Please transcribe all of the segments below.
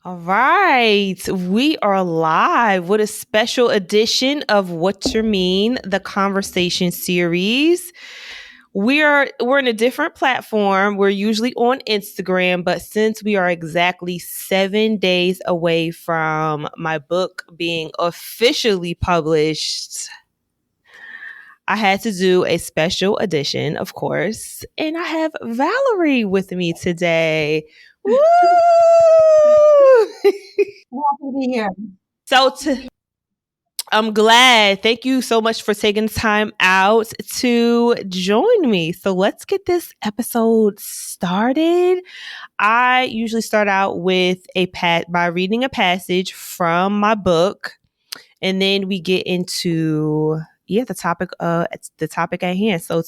All right, we are live with a special edition of What's Your Mean, the conversation series. We're in a different platform. We're usually on Instagram, but since we are exactly 7 days away from my book being officially published, I had to do a special edition, of course, and I have Valerie with me today. Woo! Happy to be here. So I'm glad. Thank you so much for taking time out to join me. So let's get this episode started. I usually start out with by reading a passage from my book, and then we get into the topic at hand. So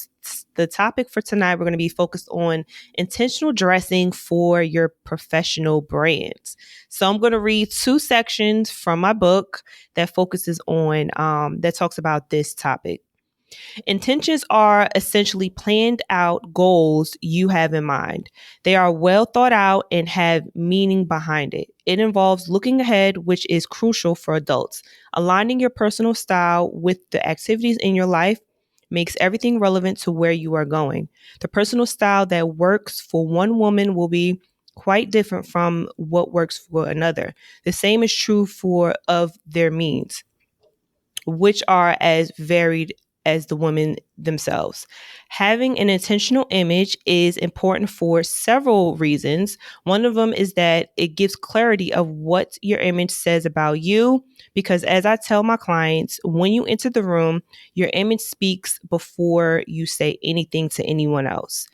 the topic for tonight, we're going to be focused on intentional dressing for your professional brands. So I'm going to read two sections from my book that focuses on that talks about this topic. Intentions are essentially planned out goals you have in mind. They are well thought out and have meaning behind it. It involves looking ahead, which is crucial for adults. Aligning your personal style with the activities in your life makes everything relevant to where you are going. The personal style that works for one woman will be quite different from what works for another. The same is true for of their means, which are as varied as the women themselves. Having an intentional image is important for several reasons. One of them is that it gives clarity of what your image says about you, because as I tell my clients, when you enter the room, your image speaks before you say anything to anyone else.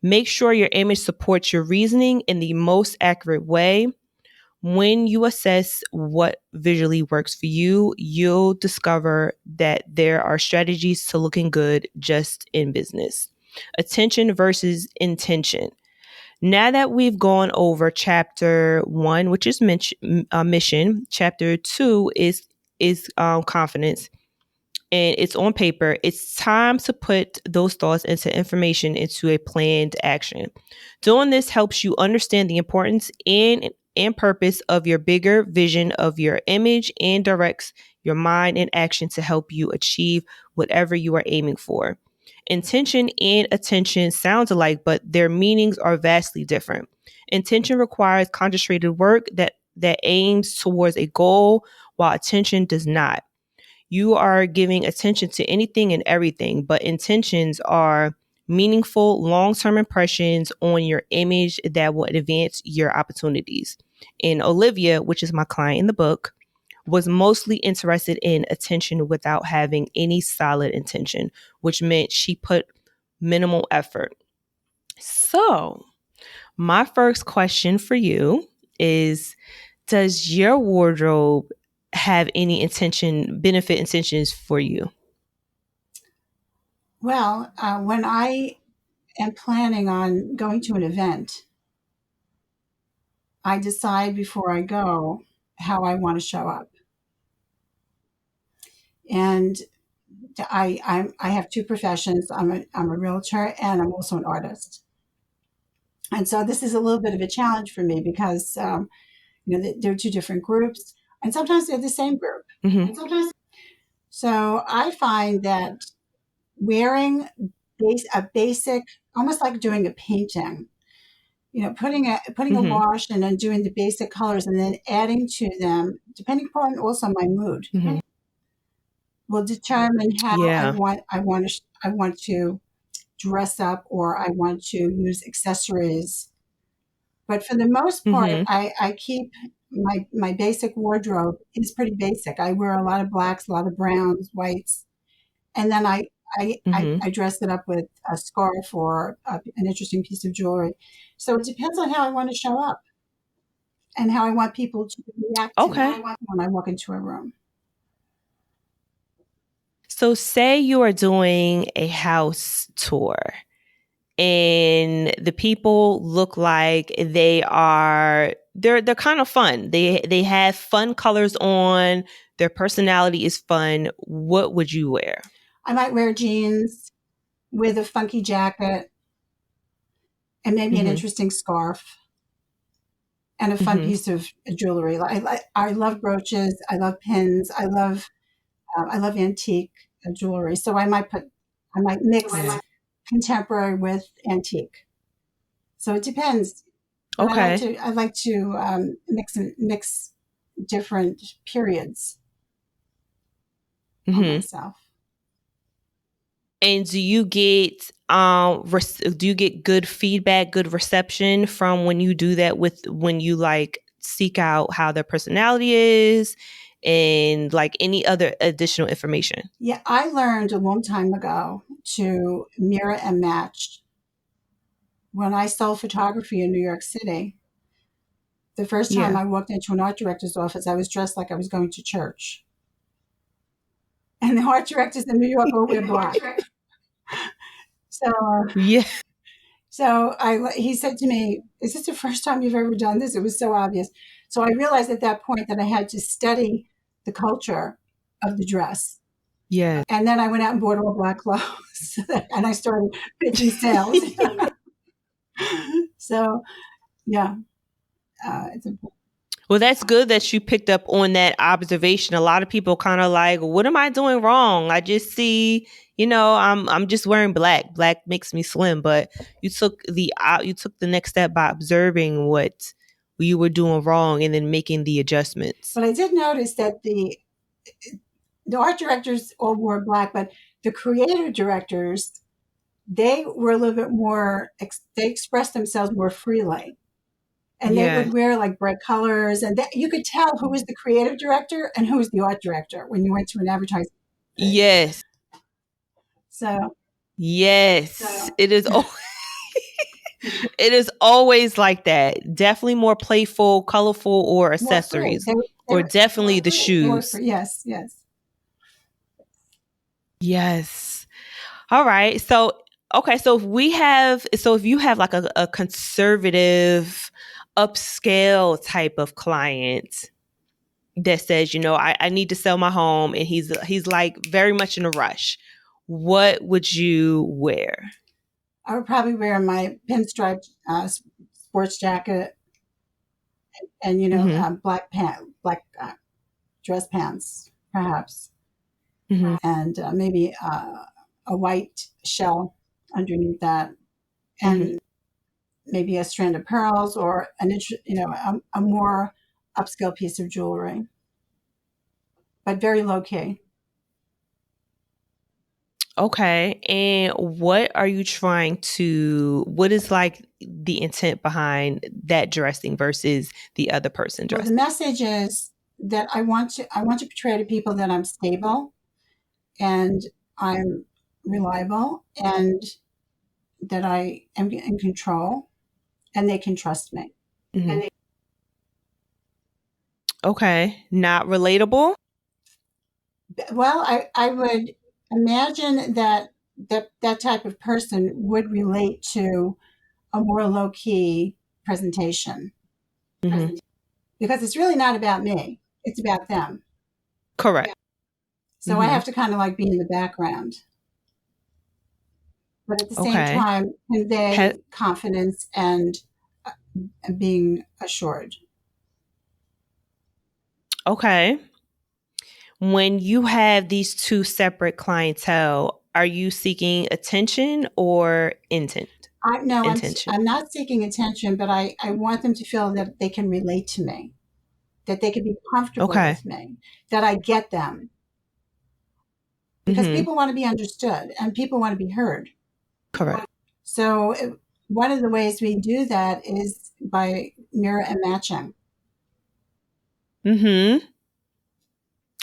Make sure your image supports your reasoning in the most accurate way. When you assess what visually works for you, you'll discover that there are strategies to looking good just in business. Attention versus intention. Now that we've gone over chapter 1, which is mission, chapter 2 is confidence, and it's on paper, it's time to put those thoughts into information into a planned action. Doing this helps you understand the importance and purpose of your bigger vision of your image and directs your mind and action to help you achieve whatever you are aiming for. Intention and attention sound alike, but their meanings are vastly different. Intention requires concentrated work that aims towards a goal, while attention does not. You are giving attention to anything and everything, but intentions are meaningful long-term impressions on your image that will advance your opportunities. And Olivia, which is my client in the book, was mostly interested in attention without having any solid intention, which meant she put minimal effort. So, my first question for you is, does your wardrobe have any benefit intentions for you? Well, when I am planning on going to an event, I decide before I go how I want to show up. And I have two professions. I'm a realtor and I'm also an artist. And so this is a little bit of a challenge for me because they're two different groups, and sometimes they're the same group. Mm-hmm. And sometimes, so I find that wearing a basic, almost like doing a painting, putting a Mm-hmm. wash and then doing the basic colors and then adding to them, depending upon also my mood, Mm-hmm. will determine how Yeah. I want to dress up, or I want to use accessories. But for the most part, Mm-hmm. I keep my basic wardrobe is pretty basic. I wear a lot of blacks, a lot of browns, whites, and then Mm-hmm. I dress it up with a scarf or an interesting piece of jewelry. So it depends on how I want to show up and how I want people to react to me Okay. when I walk into a room. So say you are doing a house tour and the people look like they're kind of fun. They have fun colors on, their personality is fun. What would you wear? I might wear jeans with a funky jacket and maybe an Mm-hmm. interesting scarf. and a fun piece of jewelry. I love brooches. I love pins. I love antique jewelry. So I might mix contemporary with antique. So it depends. But Okay. I like to mix different periods on myself. And do you get good feedback, good reception from when you do that when you like seek out how their personality is and like any other additional information? Yeah, I learned a long time ago to mirror and match. When I sold photography in New York City, the first time I walked into an art director's office, I was dressed like I was going to church. And the art directors in New York all wear black. So yeah. So he said to me, "Is this the first time you've ever done this?" It was so obvious. So I realized at that point that I had to study the culture of the dress. Yeah. And then I went out and bought all black clothes, and I started pitching sales. So, yeah, it's important. Well, that's good that you picked up on that observation. A lot of people kind of like, what am I doing wrong? I just see, I'm just wearing black. Black makes me slim. But you took the next step by observing what you were doing wrong and then making the adjustments. But I did notice that the art directors all wore black, but the creative directors, they were a little bit more, they expressed themselves more freely. And they would wear like bright colors, and you could tell who was the creative director and who was the art director when you went to an advertising. Yes. So. It is. It is always like that. Definitely more playful, colorful, or accessories, or definitely the shoes. Yes. All right. So, okay. So if you have like a conservative, upscale type of client that says, I need to sell my home, and he's like very much in a rush, what would you wear? I would probably wear my pinstripe sports jacket and black dress pants, perhaps, and maybe a white shell underneath that, and maybe a strand of pearls or a more upscale piece of jewelry, but very low key. Okay. And what is like the intent behind that dressing versus the other person dressing? Well, the message is that I want to portray to people that I'm stable and I'm reliable and that I am in control and they can trust me. Okay. Not relatable? Well, I would imagine that type of person would relate to a more low-key presentation. Because it's really not about me. It's about them. Correct. So I have to kind of like be in the background. But at the same time, convey confidence and being assured. Okay. When you have these two separate clientele, are you seeking attention or intent? No, I'm not seeking attention, but I want them to feel that they can relate to me, that they can be comfortable with me, that I get them. Because people want to be understood and people want to be heard. Correct. So one of the ways we do that is by mirror and matching.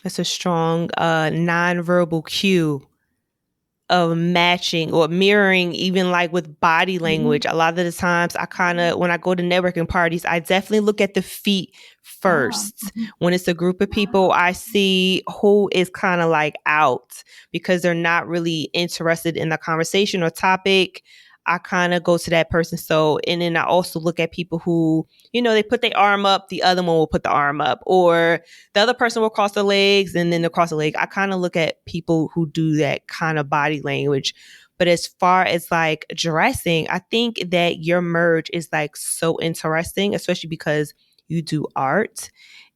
That's a strong nonverbal cue of matching or mirroring, even like with body language. A lot of the times when I go to networking parties, I definitely look at the feet first. When it's a group of people, I see who is kind of like out because they're not really interested in the conversation or topic. I kind of go to that person. So, and then I also look at people who, they put their arm up, the other one will put the arm up, or the other person will cross their legs and then they'll cross the leg. I kind of look at people who do that kind of body language. But as far as like dressing, I think that your merge is like so interesting, especially because you do art.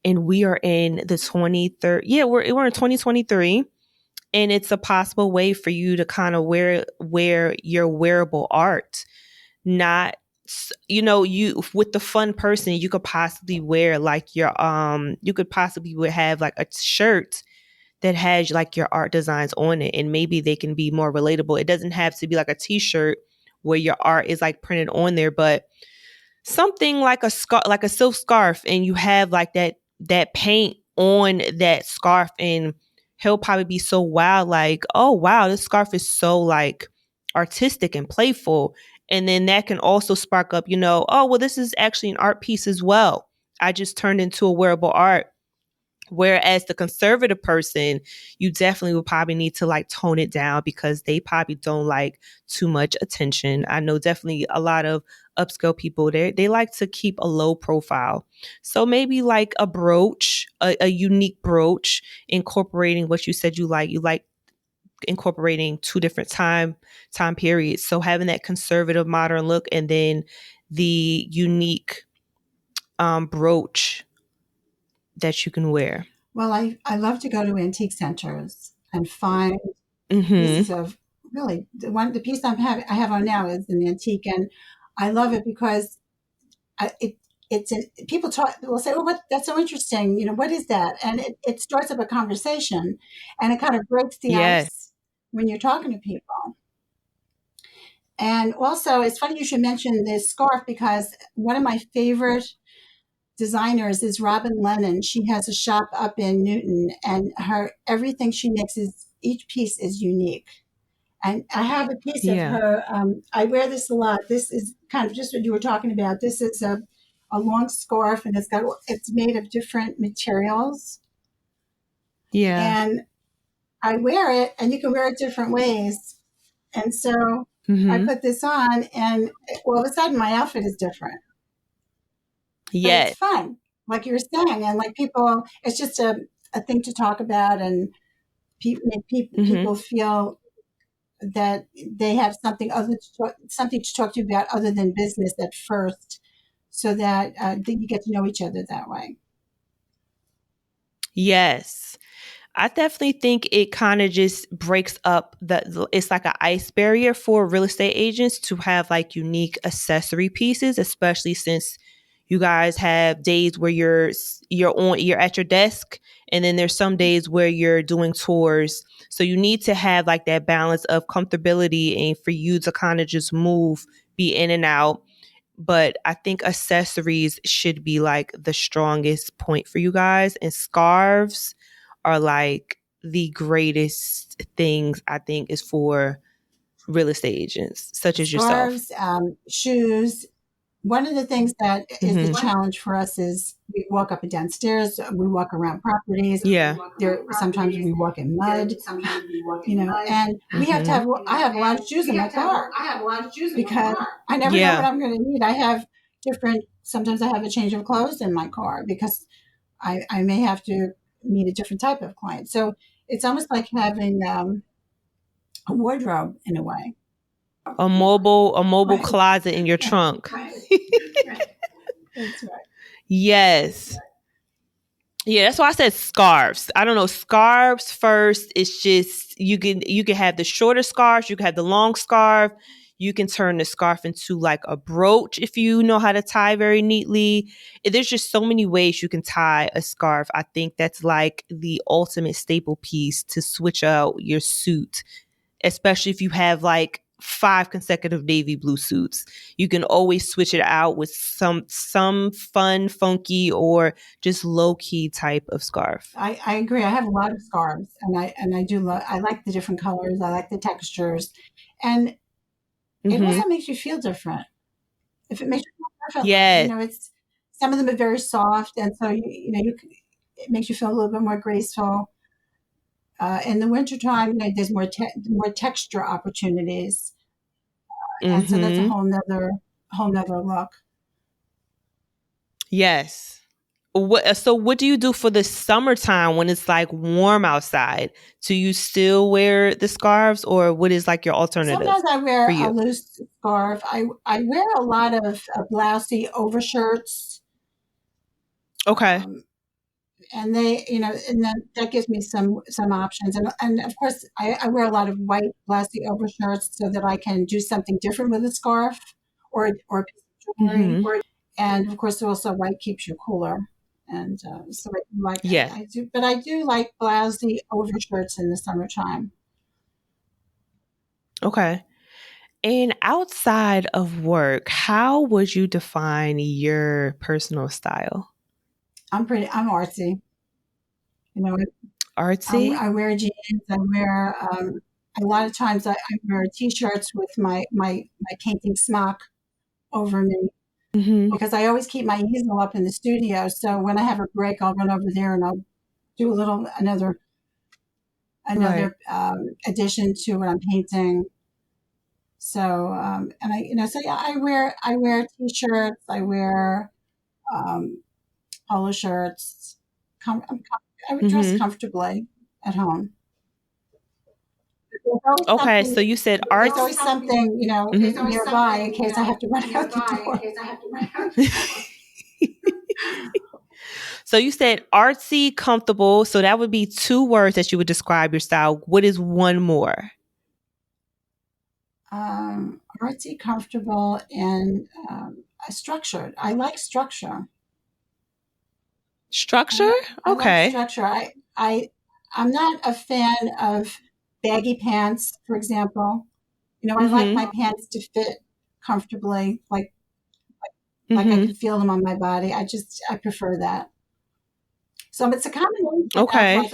And we are in the 23rd. Yeah, we're in 2023. And it's a possible way for you to kind of wear your wearable art. Not, you with the fun person, you could possibly wear like you could possibly have like a shirt that has like your art designs on it, and maybe they can be more relatable. It doesn't have to be like a t-shirt where your art is like printed on there, but something like a scarf, like a silk scarf, and you have like that paint on that scarf, and he'll probably be so wild, like, oh wow, this scarf is so like artistic and playful. And then that can also spark up, oh well, this is actually an art piece as well. I just turned into a wearable art. Whereas the conservative person, you definitely would probably need to like tone it down because they probably don't like too much attention. I know definitely a lot of upscale people, they like to keep a low profile. So maybe like a brooch, a unique brooch, incorporating what you said you like incorporating two different time periods. So having that conservative modern look, and then the unique brooch that you can wear. Well, I love to go to antique centers and find Mm-hmm. pieces of really the piece I have on now is an antique, and I love it because people will say, "Oh, what? That's so interesting! What is that?" And it starts up a conversation, and it kind of breaks the Yes. ice when you're talking to people. And also, it's funny you should mention this scarf because one of my favorite designers is Robin Lennon. She has a shop up in Newton, and everything she makes each piece is unique. And I have a piece of her. I wear this a lot. This is kind of just what you were talking about. This is a long scarf, and it's made of different materials. Yeah. And I wear it, and you can wear it different ways. And so I put this on, and all of a sudden my outfit is different. Yeah. But it's fun, like you were saying, and like people, it's just a thing to talk about, and make people feel that they have something to talk to you about other than business at first, so that you get to know each other that way. Yes. I definitely think it kind of just breaks up it's like an ice barrier for real estate agents to have like unique accessory pieces, especially since you guys have days where you're at your desk, and then there's some days where you're doing tours. So you need to have like that balance of comfortability and for you to kind of just be in and out. But I think accessories should be like the strongest point for you guys, and scarves are like the greatest things, I think, is for real estate agents such as yourself. Scarves, shoes. One of the things that is the challenge for us is we walk up and down stairs, we walk around properties. Yeah. Sometimes we walk in mud, and we have to have. I have a lot of shoes in my car. Because I never know what I'm going to need. I have sometimes I have a change of clothes in my car because I may have to meet a different type of client. So it's almost like having a wardrobe in a way. A mobile closet in your trunk. That's right. Yes. Yeah, that's why I said scarves. I don't know, scarves first. It's just you can have the shorter scarves, you can have the long scarf. You can turn the scarf into like a brooch if you know how to tie very neatly. There's just so many ways you can tie a scarf. I think that's like the ultimate staple piece to switch out your suit, especially if you have like 5 consecutive navy blue suits. You can always switch it out with some fun, funky, or just low key type of scarf. I agree. I have a lot of scarves, and I do I like the different colors. I like the textures, and it also makes you feel different. If it makes you feel different, it's some of them are very soft, and so it makes you feel a little bit more graceful. In the wintertime, there's more texture opportunities, and so that's a whole nother look. Yes. So what do you do for the summertime when it's like warm outside? Do you still wear the scarves, or what is like your alternative? Sometimes I wear a loose scarf. I wear a lot of blousey overshirts. Okay. And they, and then that gives me some options. And of course, I wear a lot of white glossy overshirts so that I can do something different with a scarf or a piece of jewelry. Mm-hmm. And of course, also white keeps you cooler. And so I do like Yeah. I do, but I do like blousy overshirts in the summertime. Okay. And outside of work, how would you define your personal style? I'm artsy. You know, Artsy? I wear jeans. I wear a lot of times I wear t-shirts with my painting smock over me Mm-hmm. because I always keep my easel up in the studio. So when I have a break, I'll run over there and I'll do a little Right. another addition to what I'm painting. So and I so yeah, I wear t-shirts. I wear um, polo shirts. I would dress Mm-hmm. comfortably at home. There's always Okay. So something. you said There's arts. always something Mm-hmm. nearby in case I have to run out the door. So you said artsy, comfortable. So that would be two words that you would describe your style. What is one more? Artsy, comfortable, and structured. I like structure. Structure? I like Okay. structure. I'm not a fan of baggy pants, for example. I like Mm-hmm. my pants to fit comfortably, like I Mm-hmm. can feel them on my body. I prefer that. So it's a combination of Okay. like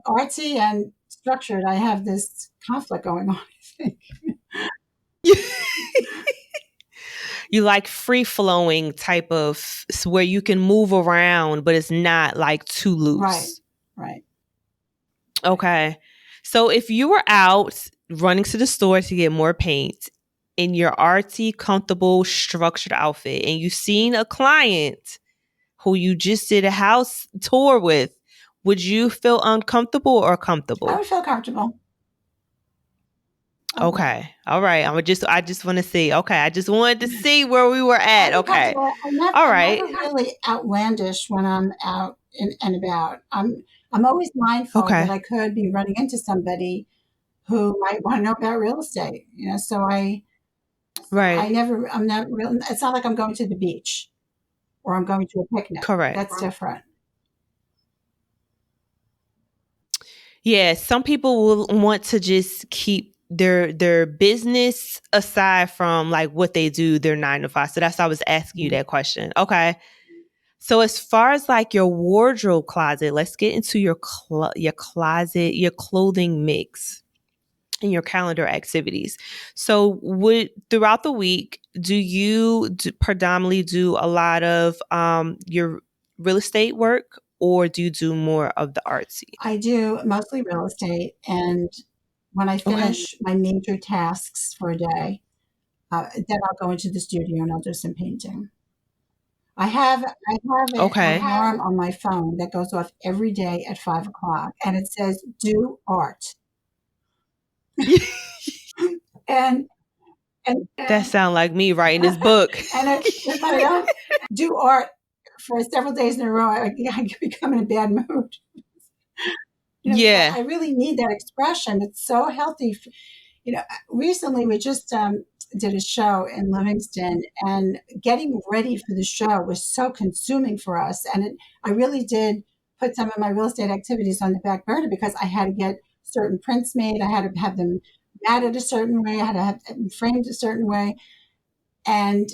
artsy and structured. I have this conflict going on, I think. You like free flowing type of where you can move around, but it's not like too Right, loose. right. Okay. So if you were out running to the store to get more paint in your artsy, comfortable, structured outfit, and you seen a client who you just did a house tour with, would you feel uncomfortable or I comfortable? would feel comfortable. Okay. Okay. All right. I just want to see. Okay. I just wanted to see where we were I at. feel Okay. comfortable. All I'm right. never really outlandish when I'm out and about. I'm always mindful that Okay. I could be running into somebody who might want to know about real estate. So Right. I'm not real. It's not like I'm going to the beach or I'm going to a picnic. Correct. That's different. Yeah, some people will want to just keep their business aside from like what they do, their 9 to 5. So that's why I was asking you that question. Okay. So as far as like your wardrobe closet, let's get into your closet, your clothing mix and your calendar activities. So would throughout the week, do you predominantly do a lot of your real estate work or do you do more of the artsy? I do mostly real estate, and when I Okay. finish my major tasks for a day, then I'll go into the studio and I'll do some painting. I have an Okay. alarm on my phone that goes off every day at 5 o'clock, and it says "Do art." And and That sound like me writing this book. if I don't do art for several days in a row, I become in a bad mood. Yeah. I really need that expression. It's so healthy. Recently we just did a show in Livingston, and getting ready for the show was so consuming for us. And I really did put some of my real estate activities on the back burner because I had to get certain prints made. I had to have them matted a certain way. I had to have them framed a certain way. And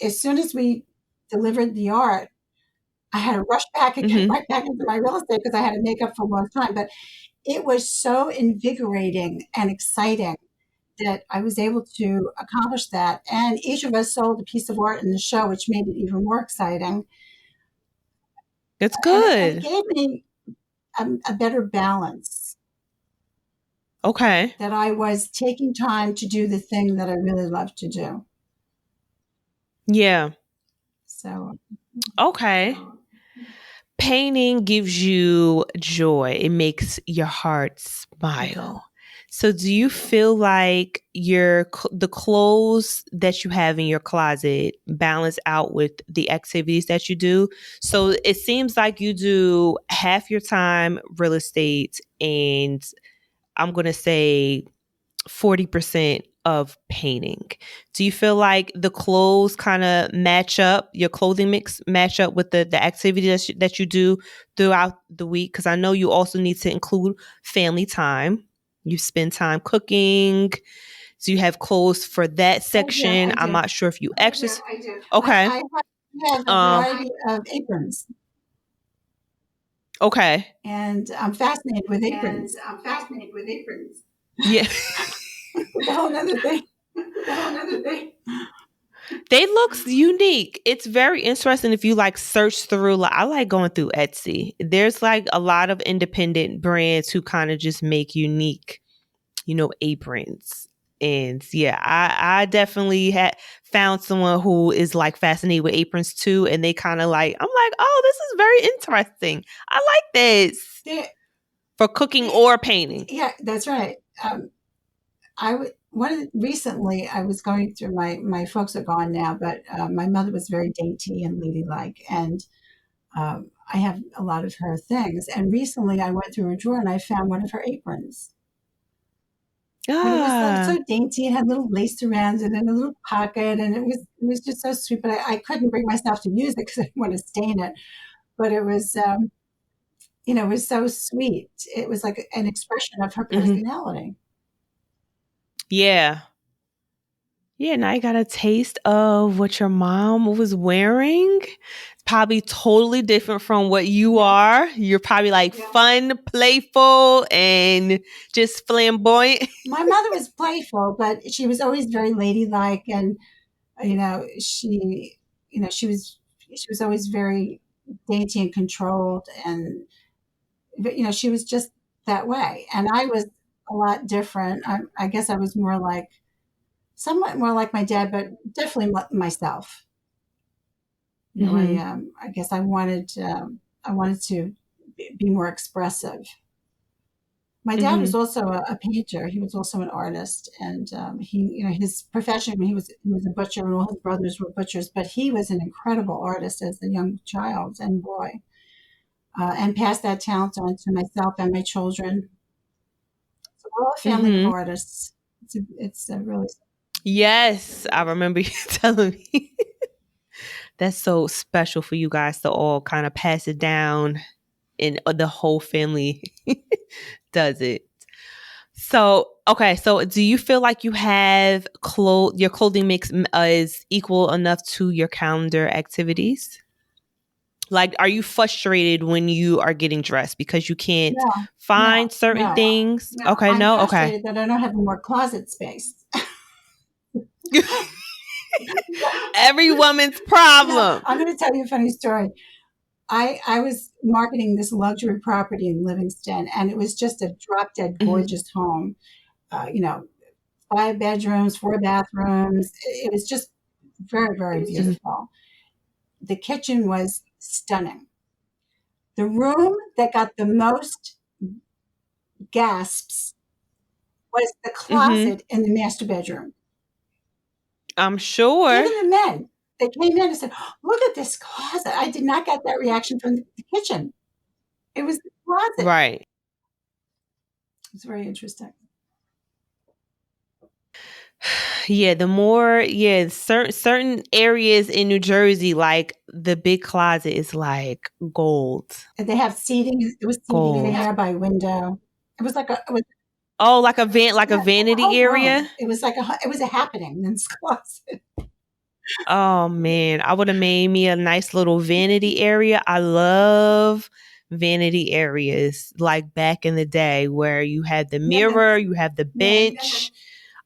as soon as we delivered the art, I had to rush back again, Hmm. right back into my real estate because I had to make up for lost time. But it was so invigorating and exciting that I was able to accomplish that. And each of us sold a piece of art in the show, which made it even more exciting. It's And it good. gave me a better balance Okay. that I was taking time to do the thing that I really love to do. Yeah. So, Okay. Painting gives you joy. It makes your heart it does. smile. So do you feel like the clothes that you have in your closet balance out with the activities that you do? So it seems like you do half your time real estate and I'm going to say 40% of painting. Do you feel like the clothes kind of match up, your clothing mix match up with the activity that you do throughout the week? Because I know you also need to include family time. You spend time cooking. So you have clothes for that section. I I'm do. not sure if you exercise. I do. Okay. I have a variety of aprons, Okay. and I'm fascinated with aprons. Yeah. It's a whole other thing. They looks unique. It's very interesting if you like search through. Like, I like going through Etsy. There's like a lot of independent brands who kind of just make unique, aprons. And yeah, I definitely had found someone who is like fascinated with aprons too. And they kind of like, I'm like, oh, this is very interesting. I like this for cooking or painting. Yeah, that's right. Recently I was going through my folks are gone now, but my mother was very dainty and ladylike, and I have a lot of her things. And recently I went through her drawer and I found one of her aprons. And it was so dainty. It had little lace around it and a little pocket, and it was just so sweet. But I couldn't bring myself to use it because I didn't want to stain it. But it was, it was so sweet. It was like an expression of her personality. Yeah. Yeah, now you got a taste of what your mom was wearing. It's probably totally different from what you are. You're probably like fun, playful, and just flamboyant. My mother was playful, but she was always very ladylike, and she was always very dainty and controlled, and she was just that way. And I was a lot different. I guess I was somewhat more like my dad, but definitely myself. I guess I wanted to be more expressive. My dad was also a painter. He was also an artist, and his profession. He was a butcher, and all his brothers were butchers. But he was an incredible artist as a young child and boy, and passed that talent on to myself and my children. So we're all a family of artists. It's a really Yes, I remember you telling me. That's so special for you guys to all kind of pass it down, and the whole family does it. So, okay. So, do you feel like you have your clothing mix is equal enough to your calendar activities? Like, are you frustrated when you are getting dressed because you can't find certain things? Okay, I'm no, frustrated that I don't have more closet space. Every woman's problem. I'm going to tell you a funny story. I was marketing this luxury property in Livingston, and it was just a drop dead gorgeous home. 5 bedrooms, 4 bathrooms. It was just very, very beautiful. The kitchen was stunning. The room that got the most gasps was the closet in the master bedroom. I'm sure. Even the men, they came in and said, "Look at this closet." I did not get that reaction from the kitchen. It was the closet. Right. It's very interesting. Yeah, certain areas in New Jersey, like the big closet is like gold. And they have seating. It was seating in there by window. It was like a vanity area. Room. It was a happening in this closet. Oh man, I would have made me a nice little vanity area. I love vanity areas like back in the day where you had the mirror, you have the bench.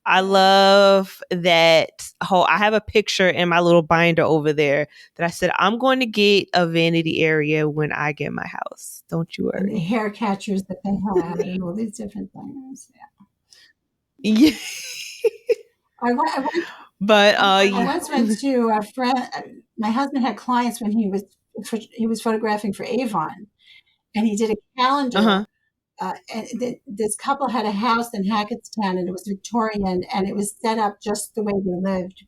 I love that whole. I have a picture in my little binder over there that I said I'm going to get a vanity area when I get my house. Don't you worry. And the hair catchers that they had and all these different things. Yeah. I once went to a friend. My husband had clients when he was photographing for Avon, and he did a calendar this couple had a house in Hackettstown, and it was Victorian, and it was set up just the way they lived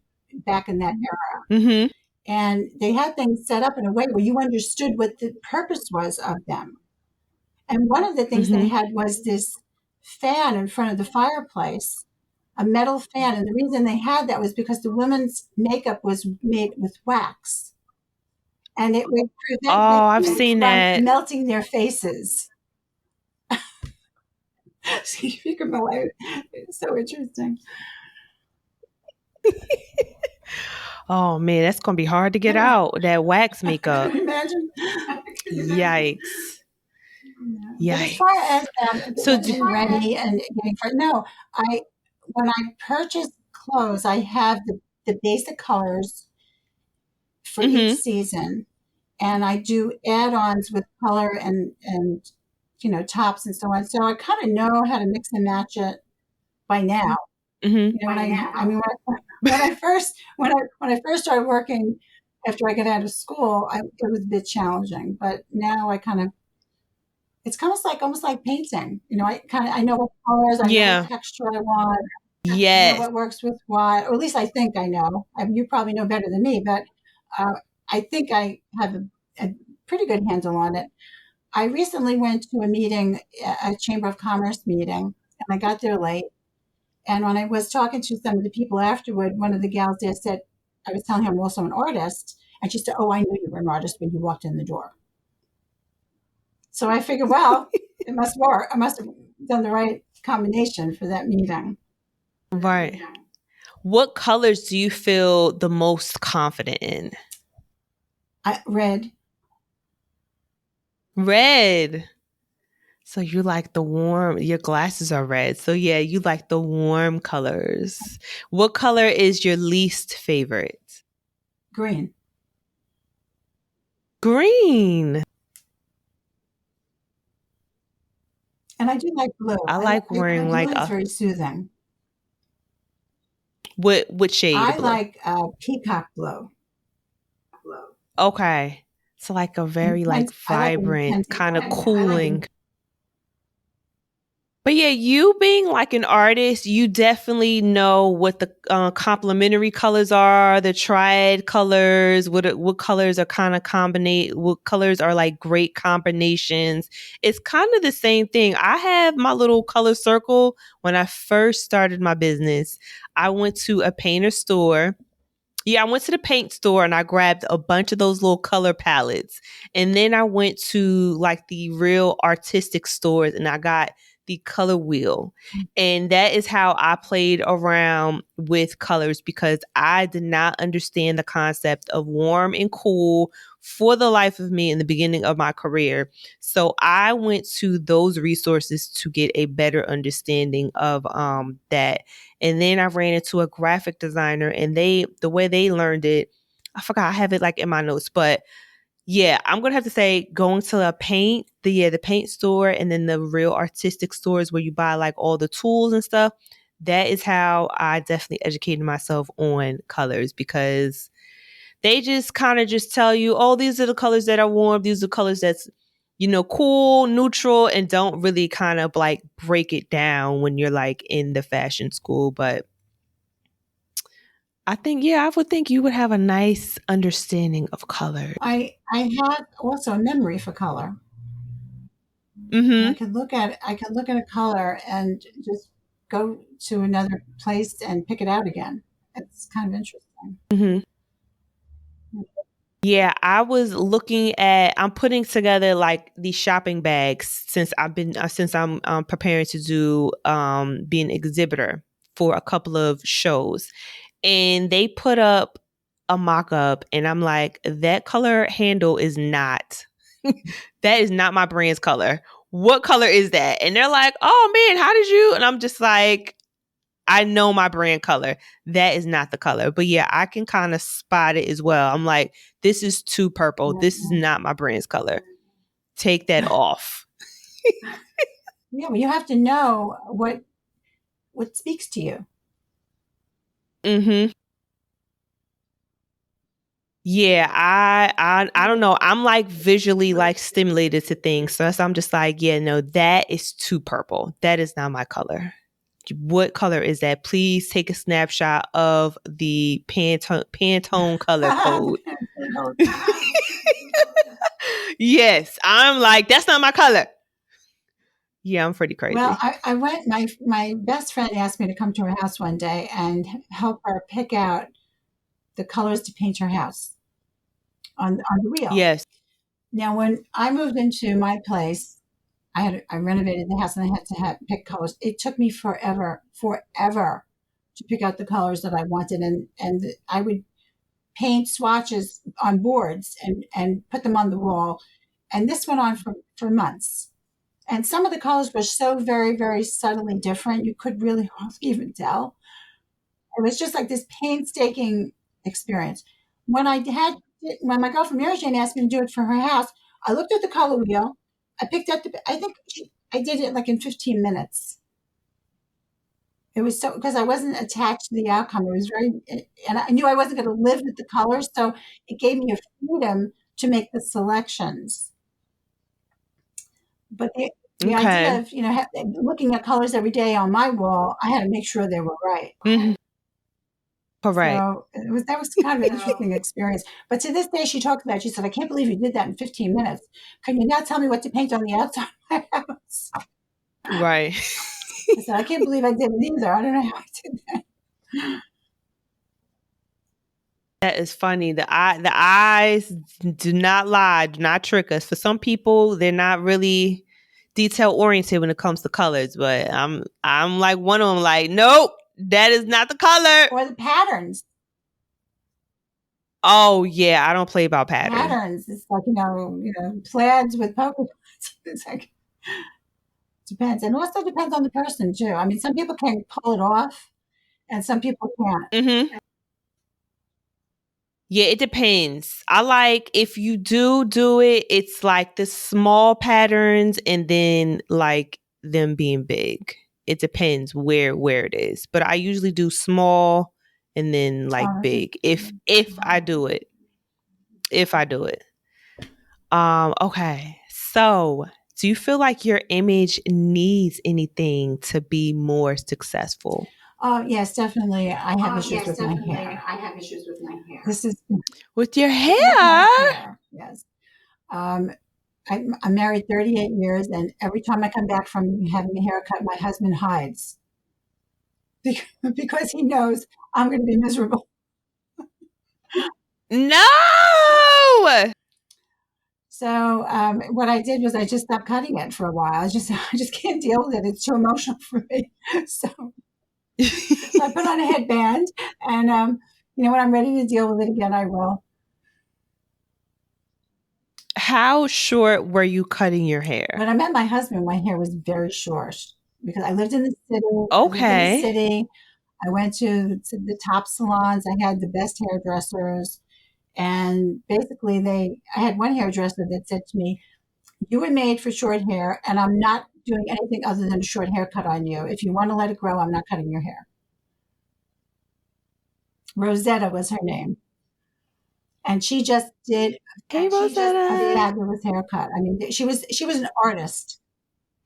back in that era. Mm-hmm. And they had things set up in a way where you understood what the purpose was of them. And one of the things they had was this fan in front of the fireplace, a metal fan. And the reason they had that was because the women's makeup was made with wax. And it would prevent I've them seen from that. melting their faces. So you can believe it's so interesting. Oh man, that's gonna be hard to get out, that wax makeup. Can you imagine? Yikes. But as far as So getting ready and getting for no, when I purchase clothes, I have the basic colors for each season, and I do add-ons with color and tops and so on. So I kind of know how to mix and match it by now. Mm-hmm. When I first started working after I got out of school, it was a bit challenging, but now I kind of it's almost like painting. I know what colors, I know what texture I want, I know what works with what, or at least I think I know. You probably know better than me, but I think I have a pretty good handle on it. I recently went to a meeting, a Chamber of Commerce meeting, and I got there late. And when I was talking to some of the people afterward, one of the gals there said, I was telling her I'm also an artist. And she said, "Oh, I knew you were an artist when you walked in the door." So I figured, well, it must work. I must have done the right combination for that meeting. Right. What colors do you feel the most confident in? Red. Red. So you like the warm, your glasses are red. So yeah, you like the warm colors. What color is your least favorite? Green. Green. And I do like blue. I like wearing blue is very soothing. What shade I of blue? like peacock blue. Okay. So like a very vibrant, kind of cooling. But yeah, you being like an artist, you definitely know what the complementary colors are, the triad colors, what colors are kind of what colors are like great combinations. It's kind of the same thing. I have my little color circle. When I first started my business, I went to a painter store. Yeah, I went to the paint store and I grabbed a bunch of those little color palettes. And then I went to like the real artistic stores and I got the color wheel. And that is how I played around with colors because I did not understand the concept of warm and cool for the life of me in the beginning of my career. So I went to those resources to get a better understanding of that. And then I ran into a graphic designer and the way they learned it, I forgot, I have it like in my notes, but yeah, I'm gonna have to say going to the paint store and then the real artistic stores where you buy like all the tools and stuff. That is how I definitely educated myself on colors because they just kind of just tell you, oh, these are the colors that are warm, these are the colors that's cool, neutral, and don't really kind of like break it down when you're like in the fashion school. But I would think you would have a nice understanding of color. I have also a memory for color. Mm-hmm. I can look at a color and just go to another place and pick it out again. It's kind of interesting. Mm-hmm. Yeah, I'm putting together like these shopping bags since I'm preparing to do be an exhibitor for a couple of shows. And they put up a mock-up and I'm like, that color handle is not that is not my brand's color. What color is that? And they're like, oh man, how did you? And I'm just like, I know my brand color. That is not the color. But yeah, I can kind of spot it as well. I'm like, this is too purple. This is not my brand's color. Take that off. Yeah, well, you have to know what speaks to you. Mm-hmm. Yeah, I don't know. I'm like visually like stimulated to things. So I'm just like, yeah, no, that is too purple. That is not my color. What color is that? Please take a snapshot of the Pantone color code. Yes, I'm like, that's not my color. Yeah, I'm pretty crazy. Well, I went, my best friend asked me to come to her house one day and help her pick out the colors to paint her house on the wheel. Yes. Now, when I moved into my place, I renovated the house and I had to pick colors. It took me forever to pick out the colors that I wanted, and I would paint swatches on boards and put them on the wall, and this went on for months. And some of the colors were so very, very subtly different, you could really hardly even tell. It was just like this painstaking experience. When when my girlfriend Mary Jane asked me to do it for her house, I looked at the color wheel. I picked out I did it like in 15 minutes. It was so, because I wasn't attached to the outcome. It was and I knew I wasn't going to live with the colors, so it gave me a freedom to make the selections. But the idea of looking at colors every day on my wall, I had to make sure they were right. Mm-hmm. Correct. So that was kind of an interesting experience. But to this day, she talks about it. She said, "I can't believe you did that in 15 minutes. Can you now tell me what to paint on the outside of my house?" Right. I said, "I can't believe I did it either. I don't know how I did that." That is funny. The eyes do not lie, do not trick us. For some people, they're not really detail oriented when it comes to colors, but I'm like one of them. Like, nope, that is not the color. Or the patterns. Oh yeah, I don't play about patterns. Patterns. It's like plaids with polka dots. It's like, depends, and also depends on the person too. I mean, some people can pull it off, and some people can't. Mm-hmm. Yeah, it depends. I like, if you do it, it's like the small patterns and then like them being big. It depends where it is. But I usually do small and then like big if I do it. If I do it. Okay. So, do you feel like your image needs anything to be more successful? Yes, definitely. I have issues with my hair. This is with your hair. Yes. I'm married 38 years, and every time I come back from having a haircut, my husband hides because he knows I'm going to be miserable. No. So what I did was I just stopped cutting it for a while. I just can't deal with it. It's too emotional for me. So I put on a headband, and when I'm ready to deal with it again, I will. How short were you cutting your hair? When I met my husband, my hair was very short because I lived in the city. Okay. I went to the top salons. I had the best hairdressers. And basically I had one hairdresser that said to me, "You were made for short hair, and I'm not doing anything other than a short haircut on you. If you want to let it grow, I'm not cutting your hair." Rosetta was her name. And she just did a fabulous haircut. I mean, she was an artist,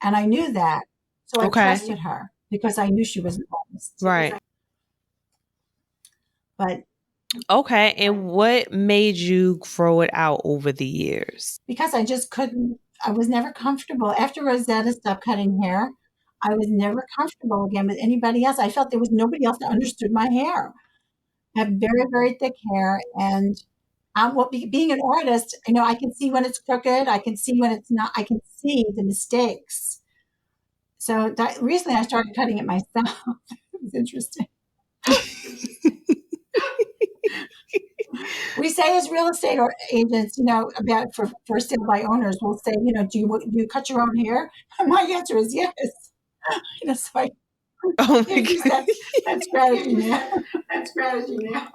and I knew that. So I trusted her because I knew she was an artist. Right. But okay, and what made you grow it out over the years? Because I just couldn't. I was never comfortable. After Rosetta stopped cutting hair, I was never comfortable again with anybody else. I felt there was nobody else that understood my hair. I have very, very thick hair, and being an artist, I can see when it's crooked. I can see when it's not. I can see the mistakes. So recently, I started cutting it myself. It was interesting. We say as real estate agents, about for sale by owners, we'll say, do you cut your own hair? And my answer is yes. So oh my God. That's strategy now. That's strategy now.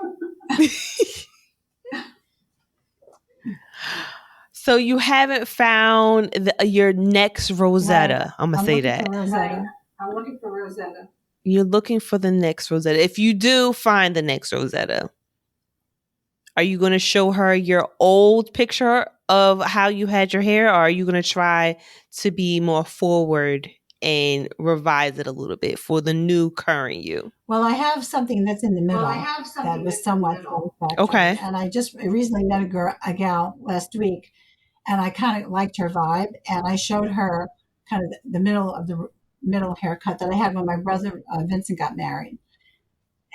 So you haven't found your next Rosetta. Right. I'm going to say that. I'm looking for Rosetta. You're looking for the next Rosetta. If you do find the next Rosetta. Are you going to show her your old picture of how you had your hair, or are you going to try to be more forward and revise it a little bit for the new current you? Well, I have something that's in the middle that was somewhat satisfactory. Okay. And I just recently met a gal last week, and I kind of liked her vibe. And I showed her kind of the middle haircut that I had when my brother Vincent got married.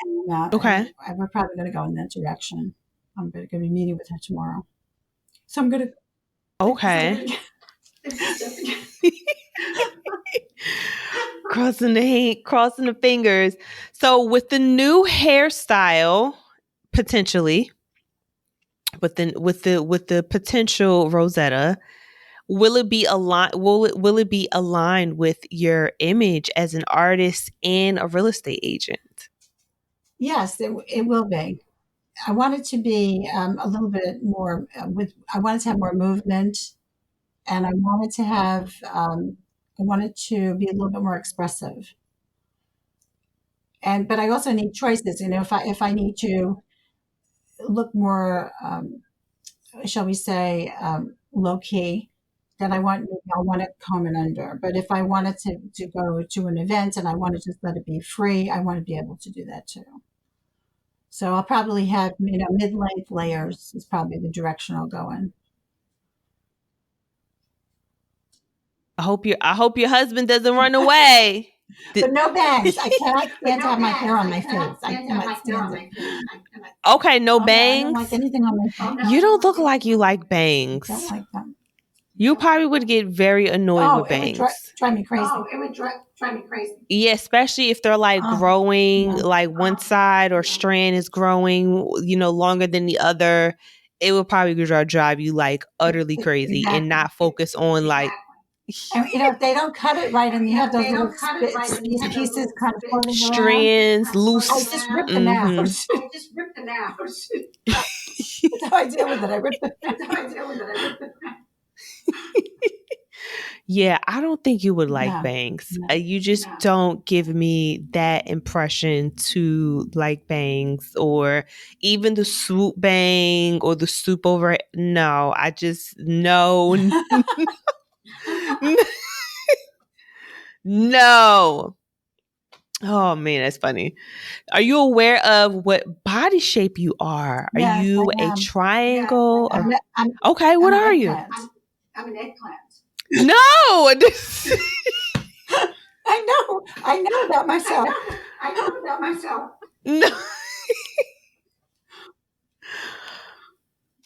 And Okay. we're probably going to go in that direction. I'm going to be meeting with her tomorrow. So I'm going to. Okay. Crossing the fingers. So with the new hairstyle, potentially, but then with the potential Rosetta, will it be aligned? Will it be aligned with your image as an artist and a real estate agent? Yes, it will be. I want it to be a little bit more I wanted to have more movement, and I wanted to be a little bit more expressive. But I also need choices. If I need to look more, shall we say, low key, then I want it comb and under. But if I wanted to go to an event and I want to just let it be free, I want to be able to do that too. So I'll probably have, mid-length layers is probably the direction I'll go in. I hope your husband doesn't run away. But no bangs. I cannot stand to have my hair on my face. I cannot stand it. Okay, no bangs. I don't like anything on my face. You don't look like you like bangs. I don't like them. You probably would get very annoyed with bangs. It would drive me crazy. Oh, it would drive me crazy. Yeah, especially if they're like growing, like one side or strand is growing, longer than the other. It would probably drive you like utterly crazy and not focus on like. And if they don't cut it right, and you have those little pieces kind of floating strands, around, loose. I just rip them out. That's how I deal with it. I rip them out. Yeah, I don't think you would like bangs. You just don't give me that impression to like bangs, or even the swoop bang or the swoop over. No, I just no. No. Oh man, that's funny. Are you aware of what body shape you are? Are you a triangle? Okay, what are you? I'm an eggplant. No. I know about myself. No.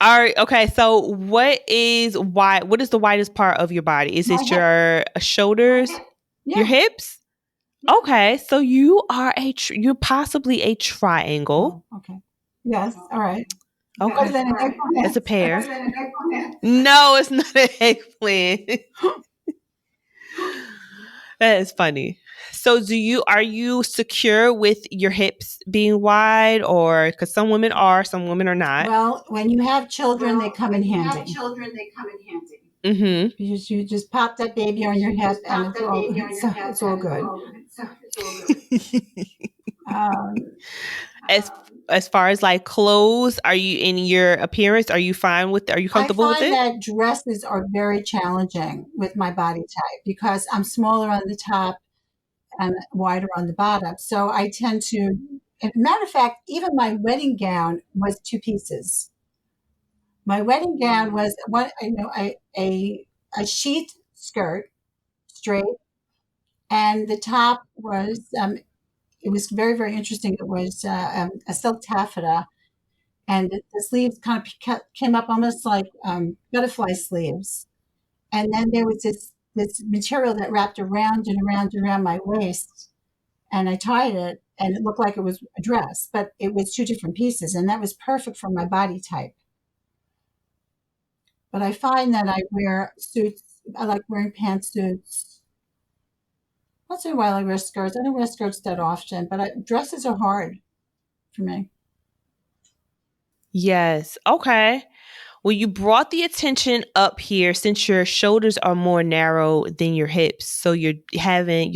All right. Okay. So, what is the widest part of your body? Is it your shoulders, your hips? Okay. So you are you're possibly a triangle. Oh, okay. Yes. All right. Okay. It's a pear. No, it's not an eggplant. That is funny. So are you secure with your hips being wide, or because some women are not? Well, when you have children, they come in handy. Mm-hmm. You just pop that baby on your hip, and it's all good. As far as like clothes, are you in your appearance? Are you comfortable with it? I find that dresses are very challenging with my body type because I'm smaller on the top and wider on the bottom. So I tend to, as a matter of fact, even my wedding gown was two pieces. My wedding gown was a sheath skirt, straight, and the top was it was very, very interesting. It was a silk taffeta, and the sleeves kind of came up almost like butterfly sleeves. And then there was this material that wrapped around and around and around my waist, and I tied it, and it looked like it was a dress, but it was two different pieces, and that was perfect for my body type. But I find that I wear suits. I like wearing pantsuits. Once in a while, I wear skirts. I don't wear skirts that often, but dresses are hard for me. Yes. Okay. Well, you brought the attention up here since your shoulders are more narrow than your hips. So you're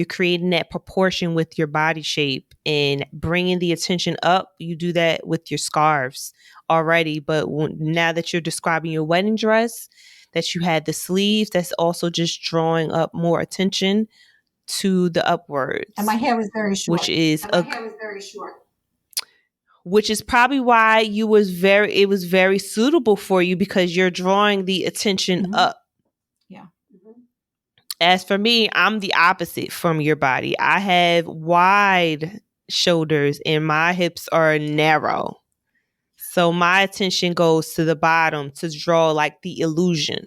creating that proportion with your body shape and bringing the attention up. You do that with your scarves already. But now that you're describing your wedding dress, that you had the sleeves, that's also just drawing up more attention to the upwards. And my hair was very short. Which is probably why it was very suitable for you, because you're drawing the attention up. Yeah. As for me, I'm the opposite from your body. I have wide shoulders and my hips are narrow. So my attention goes to the bottom to draw like the illusion.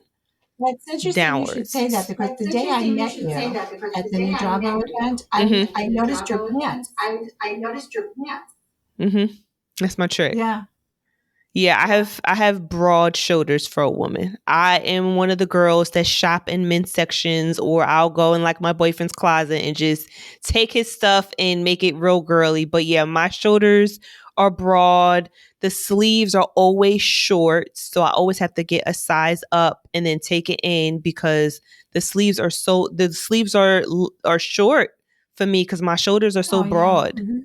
That's interesting downwards. You should say that, because the day I met you at the New Bravo event, I noticed your pants. Mm-hmm. That's my trick. Yeah. Yeah, I have broad shoulders for a woman. I am one of the girls that shop in men's sections, or I'll go in like my boyfriend's closet and just take his stuff and make it real girly. But yeah, my shoulders are broad. The sleeves are always short, so I always have to get a size up and then take it in, because the sleeves are short for me because my shoulders are so broad. Yeah. Mm-hmm.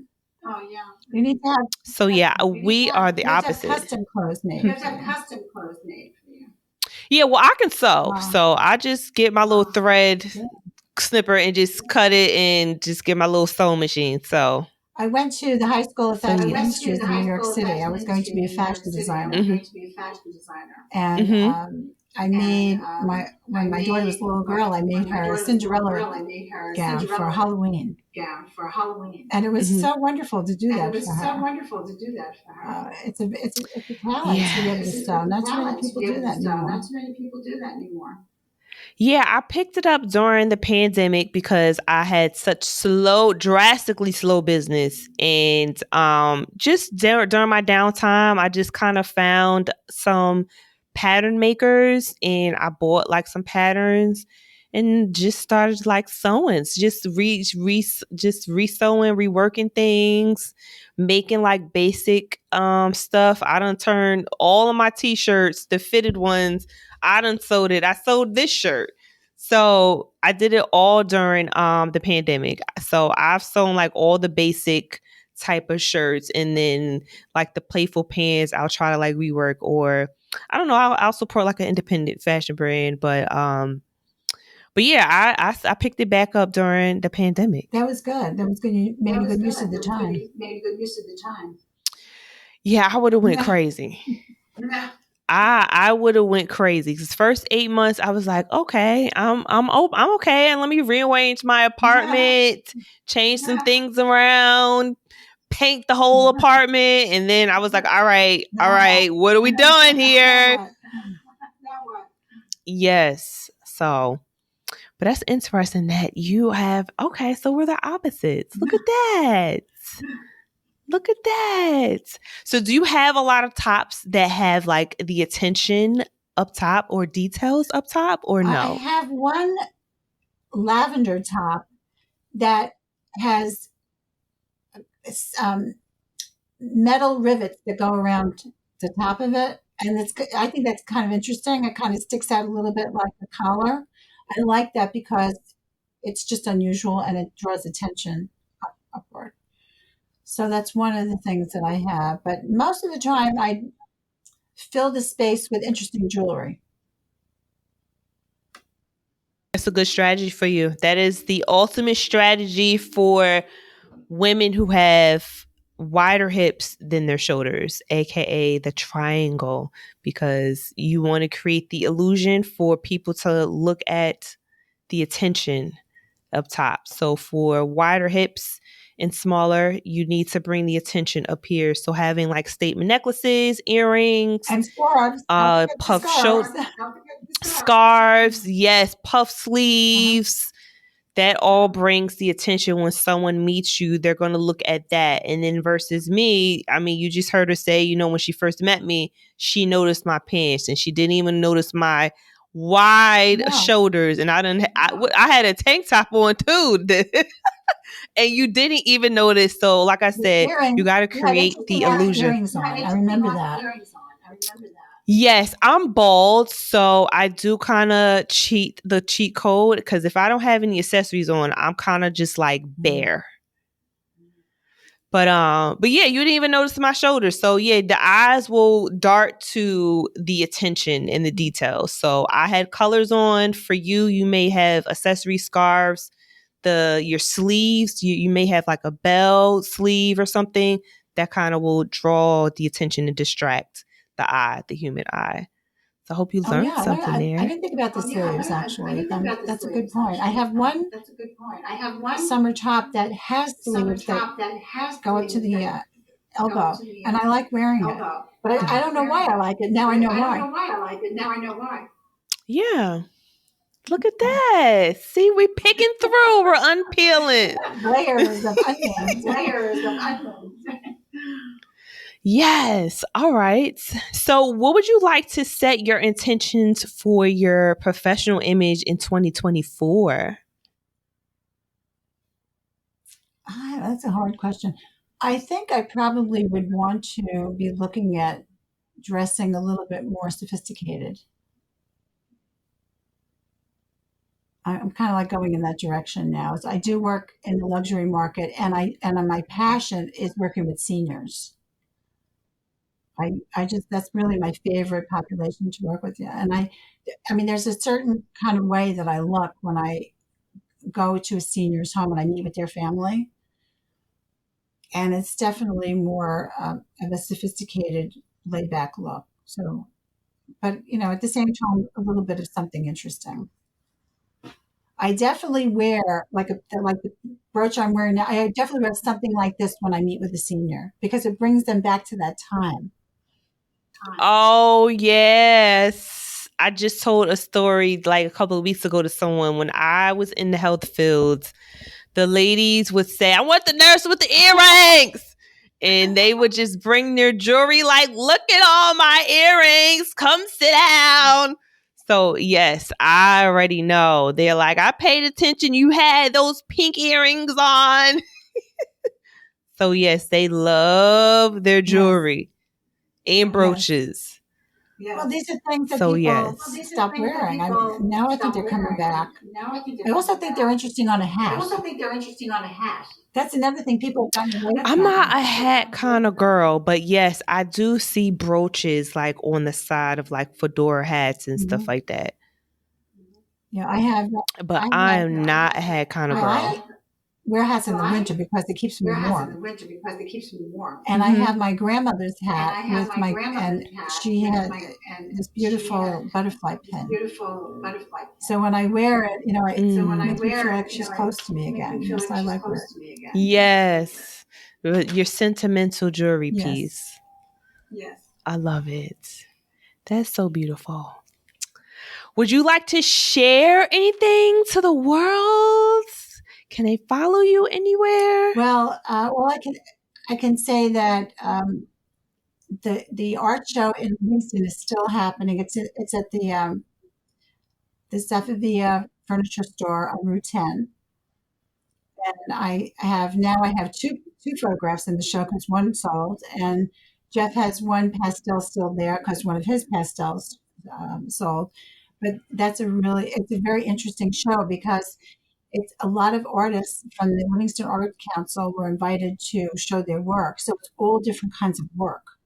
Oh yeah. You need to have. So yeah, we are the opposite. Custom clothes made. Yeah, well, I can sew, so I just get my little thread snipper and just cut it and just get my little sewing machine. So I went to the High School of Fashion Industries in New York City. I was going to be a fashion designer, and I made when my daughter was a little girl, I made her a Cinderella gown for Halloween. And it was so wonderful to do that for her. It's a talent to be able to sew. Not too many people do that anymore. Yeah, I picked it up during the pandemic because I had such drastically slow business. And just during my downtime, I just kind of found some pattern makers and I bought like some patterns and just started like sewing, just resewing, reworking things, making like basic stuff. I done turned all of my t-shirts, the fitted ones, I done sewed it. I sewed this shirt. So I did it all during the pandemic. So I've sewn like all the basic type of shirts, and then like the playful pants I'll try to like rework, or I don't know, I'll support like an independent fashion brand. But yeah, I picked it back up during the pandemic. That was good. You made a good use of the time. Yeah, I would have went crazy. I would have went crazy, because first 8 months I was like, okay, I'm okay, and let me rearrange my apartment, change some things around, paint the whole apartment, and then I was like, all right, what are we doing here? Yes, so, but that's interesting that you have. Okay, so we're the opposites. Look at that. Look at that. So do you have a lot of tops that have like the attention up top or details up top, or no? I have one lavender top that has metal rivets that go around the top of it. And I think that's kind of interesting. It kind of sticks out a little bit like the collar. I like that because it's just unusual and it draws attention upward. So that's one of the things that I have. But most of the time, I fill the space with interesting jewelry. That's a good strategy for you. That is the ultimate strategy for women who have wider hips than their shoulders, aka the triangle, because you want to create the illusion for people to look at the attention up top. So for wider hips and smaller, you need to bring the attention up here. So having like statement necklaces, earrings, and scarves, puff scarves, yes, puff sleeves. That all brings the attention. When someone meets you, they're going to look at that. And then versus me, I mean, you just heard her say, when she first met me, she noticed my pants and she didn't even notice my wide shoulders. And I had a tank top on too. And you didn't even notice. So like I said, you got to create the illusion. I remember that. Yes, I'm bald, so I do kind of cheat code, because if I don't have any accessories on, I'm kind of just like bare. But yeah, you didn't even notice my shoulders. So yeah, the eyes will dart to the attention and the details. So I had colors on. For you, you may have accessory scarves. Your sleeves, you may have like a bell sleeve or something that kind of will draw the attention and distract the human eye. So I hope you Oh learned yeah, something I there. didn't think about the sleeves actually. That's a good point. I have one summer top that has sleeves that go up to the elbow, and I like wearing it. But I don't know why I like it. Now I know why. Yeah. Look at that. See, we picking through. We're unpeeling. Layers of onions. Yes. All right. So, what would you like to set your intentions for your professional image in 2024? That's a hard question. I think I probably would want to be looking at dressing a little bit more sophisticated. I'm kind of like going in that direction now. So I do work in the luxury market, and my passion is working with seniors. I just that's really my favorite population to work with. Yeah, and I mean, there's a certain kind of way that I look when I go to a senior's home and I meet with their family, and it's definitely more of a sophisticated, laid back look. So, but at the same time, a little bit of something interesting. I definitely wear like the brooch I'm wearing now. I definitely wear something like this when I meet with a senior because it brings them back to that time. Oh, yes. I just told a story like a couple of weeks ago to someone when I was in the health field. The ladies would say, I want the nurse with the earrings. And they would just bring their jewelry, like, look at all my earrings. Come sit down. So, yes, I already know. They're like, I paid attention. You had those pink earrings on. So, yes, they love their Yes, jewelry and yes. brooches. Well, these are things that So, people yes. stop wearing. I mean, now I think they're coming back. I also think they're interesting on a hat. That's another thing people have gotten away I'm not from. a hat kind of girl, but yes, I do see brooches like on the side of like fedora hats and stuff Mhm. like that. Yeah, But I I have, am not a hat kind of well, girl. I wear hats in the winter because it keeps me warm. And I Hmm. have my grandmother's hat and she has this beautiful butterfly pin. So when I wear it, it makes me feel like she's close to me again. Yes, I like wearing it. Yes. Your sentimental jewelry Yes. piece. I love it. That's so beautiful. Would you like to share anything to the world? Can they follow you anywhere? Well, I can say that the art show in Houston is still happening. It's at the Safavia Furniture Store on Route 10, and I have two photographs in the show because one sold, and Jeff has one pastel still there because one of his pastels sold. But it's a very interesting show because it's a lot of artists from the Livingston Art Council were invited to show their work. So it's all different kinds of work,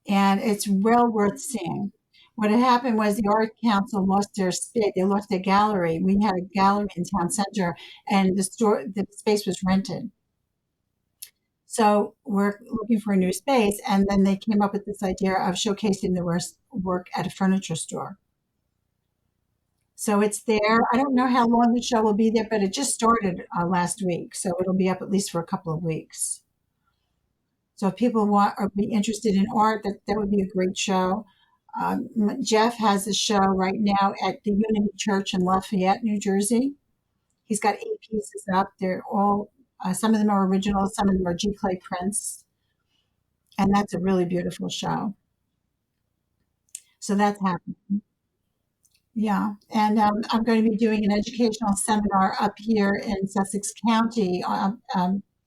and it's well worth seeing. What had happened was the art council lost their space. They lost their gallery. We had a gallery in town center, and the space was rented. So we're looking for a new space, and then they came up with this idea of showcasing the work at a furniture store. So it's there. I don't know how long the show will be there, but it just started last week, so it'll be up at least for a couple of weeks. So if people want or be interested in art, that would be a great show. Jeff has a show right now at the Unity Church in Lafayette, New Jersey. He's got 8 pieces up. They're all some of them are original, some of them are G clay prints, and that's a really beautiful show. So that's happening. Yeah, and I'm going to be doing an educational seminar up here in Sussex County,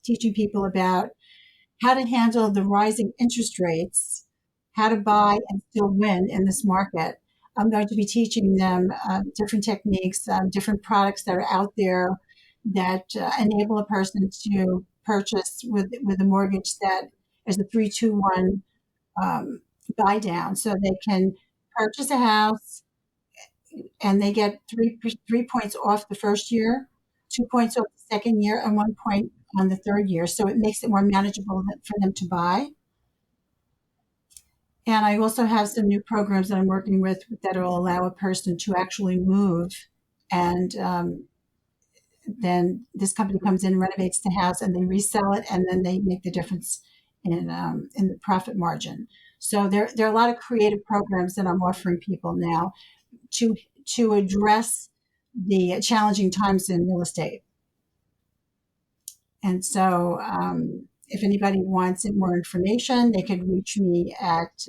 teaching people about how to handle the rising interest rates, how to buy and still win in this market. I'm going to be teaching them different techniques, different products that are out there that enable a person to purchase with a mortgage that is a 3-2-1 buy down. So they can purchase a house and they get 3 points off the first year, 2 points off the second year, and 1 point on the third year. So it makes it more manageable for them to buy. And I also have some new programs that I'm working with that will allow a person to actually move. And then this company comes in, renovates the house, and they resell it, and then they make the difference in the profit margin. So there are a lot of creative programs that I'm offering people now to address the challenging times in real estate. And so if anybody wants more information, they could reach me at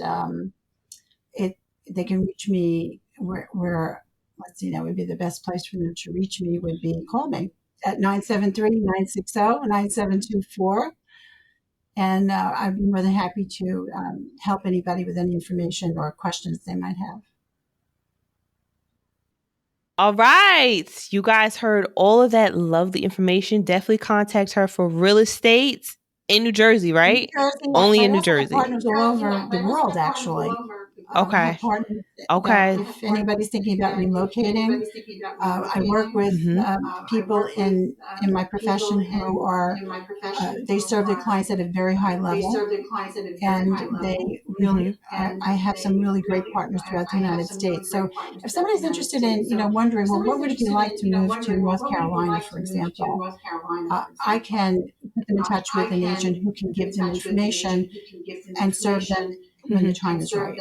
they can reach me where let's see, that would be the best place for them to reach me would be call me at 973-960-9724. And I'd be more than happy to help anybody with any information or questions they might have. All right. You guys heard all of that lovely information. Definitely contact her for real estate in New Jersey, right? New Jersey, Only in New Jersey. Partners all over the world, actually. Okay. Okay. If anybody's thinking about relocating, I work with people in my profession who are they serve their clients at a very high level, and they really I have some really great partners throughout the United States. So if somebody's interested in wondering, well, what would it be like to move to North Carolina, for example, I can put them in touch with an agent who can give them information and serve them when the time is right.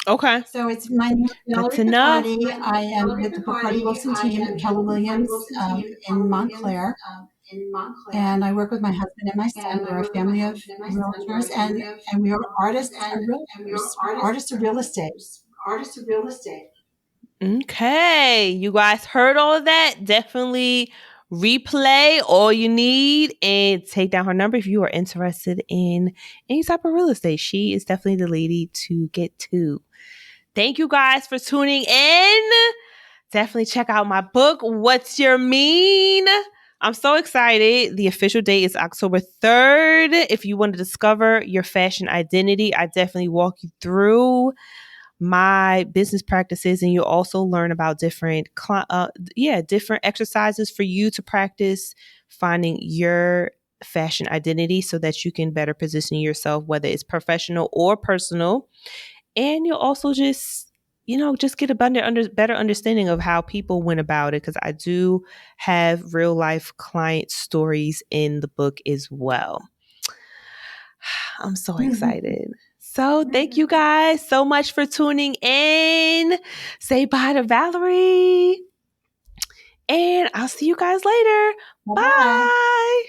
Okay. So it's my name is Valerie Picardi. I am with the Picardi Wilson team at Keller Williams in Montclair. And I work with my husband and my son. We're a family of realtors, and we are artists of realtors, artists of real estate. Okay. You guys heard all of that? Definitely replay all you need and take down her number if you are interested in any type of real estate. She is definitely the lady to get to. Thank you guys for tuning in. Definitely check out my book, What's Your Mean? I'm so excited. The official date is October 3rd. If you want to discover your fashion identity, I definitely walk you through my business practices, and you'll also learn about different exercises for you to practice finding your fashion identity so that you can better position yourself, whether it's professional or personal. And you'll also just get a better understanding of how people went about it, because I do have real life client stories in the book as well. I'm so excited. So thank you guys so much for tuning in. Say bye to Valerie. And I'll see you guys later. Bye.